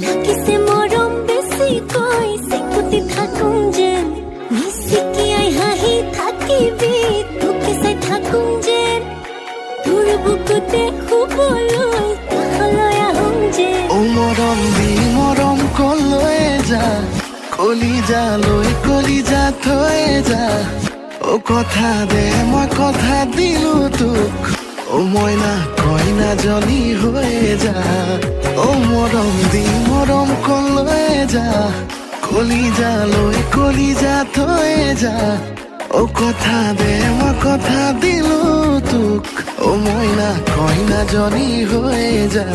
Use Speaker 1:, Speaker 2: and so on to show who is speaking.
Speaker 1: লাগিছে মৰম বেছিকৈ চিকুটি থাকোঁ যেন মিচিকিয়াই হাঁহি থাকিবি তোকে চাই থাকোঁ যেন তোৰ বুকুতে শুবলৈ কাষলৈ আহোঁ যেন
Speaker 2: মৰম দি মৰম কলৈ যা কলিজা থৈ যা কথা দে মই কথা দিলো তোক মইনা কইনা জনী হৈ যা মৰম দি মৰম কলৈ যা কলিজা থৈ যা কথা দে মই কথা দিলো তোক মইনা কইনা জনী হৈ যা